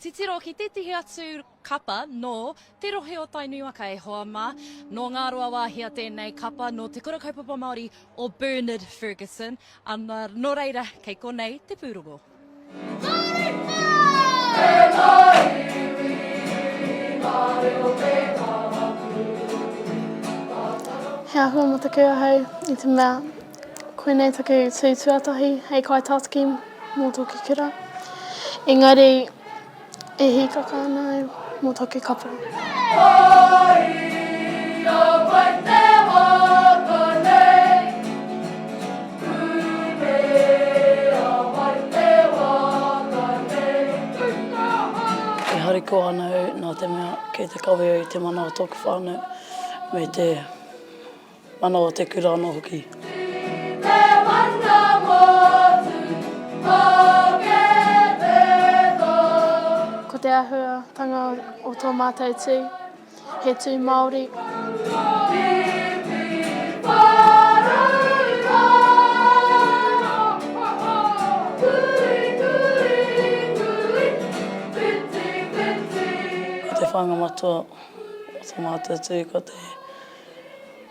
titiro ki te tihi atu kapa no te rohe o Tainui e hoa mā, no ngā roa wāhia tēnei kapa no te Kura Kaupapa Māori o Bernard Fergusson. Ana no reira, kei konei te pūrongo. He ahua mo te kua hau I te mea koenei taku tū tuatahi hei kai tātaki mō toki kura. Engari, e hikaka ana mō toki kapa. E hariko anau nā te mea kei te kawe I te mana o tōku whānau me te mana o te kura anō hoki. Ko te ahua tanga o tō mātou tū, he tū Māori. Ko te whangamatua o tō mātou tū, ko te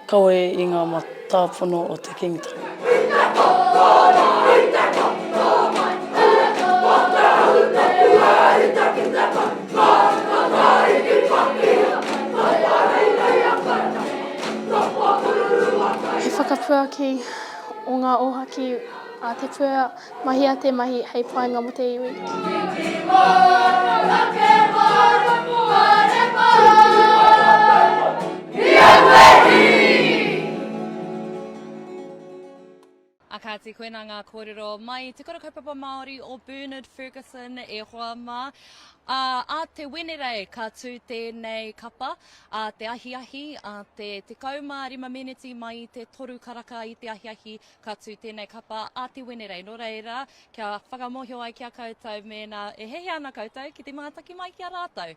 kawe I ngā tāpono o te kingitanga. He whakapuaki o ngā ohaki a te pua mahi a te mahi hei painga mo te iwi. Akati koena ngā kōrero mai te Kura Kaupapa Māori o Bernard Fergusson e hoa mā. A te wenerei ka tū tēnei kapa, a te ahiahi, a te 15 miniti mai te toru karaka I te ahiahi ka tū tēnei kapa, a te wenerei. No reira, kia whakamohio ai kia koutou mēnā e hehe ana koutou ki te mātaki mai kia rātou.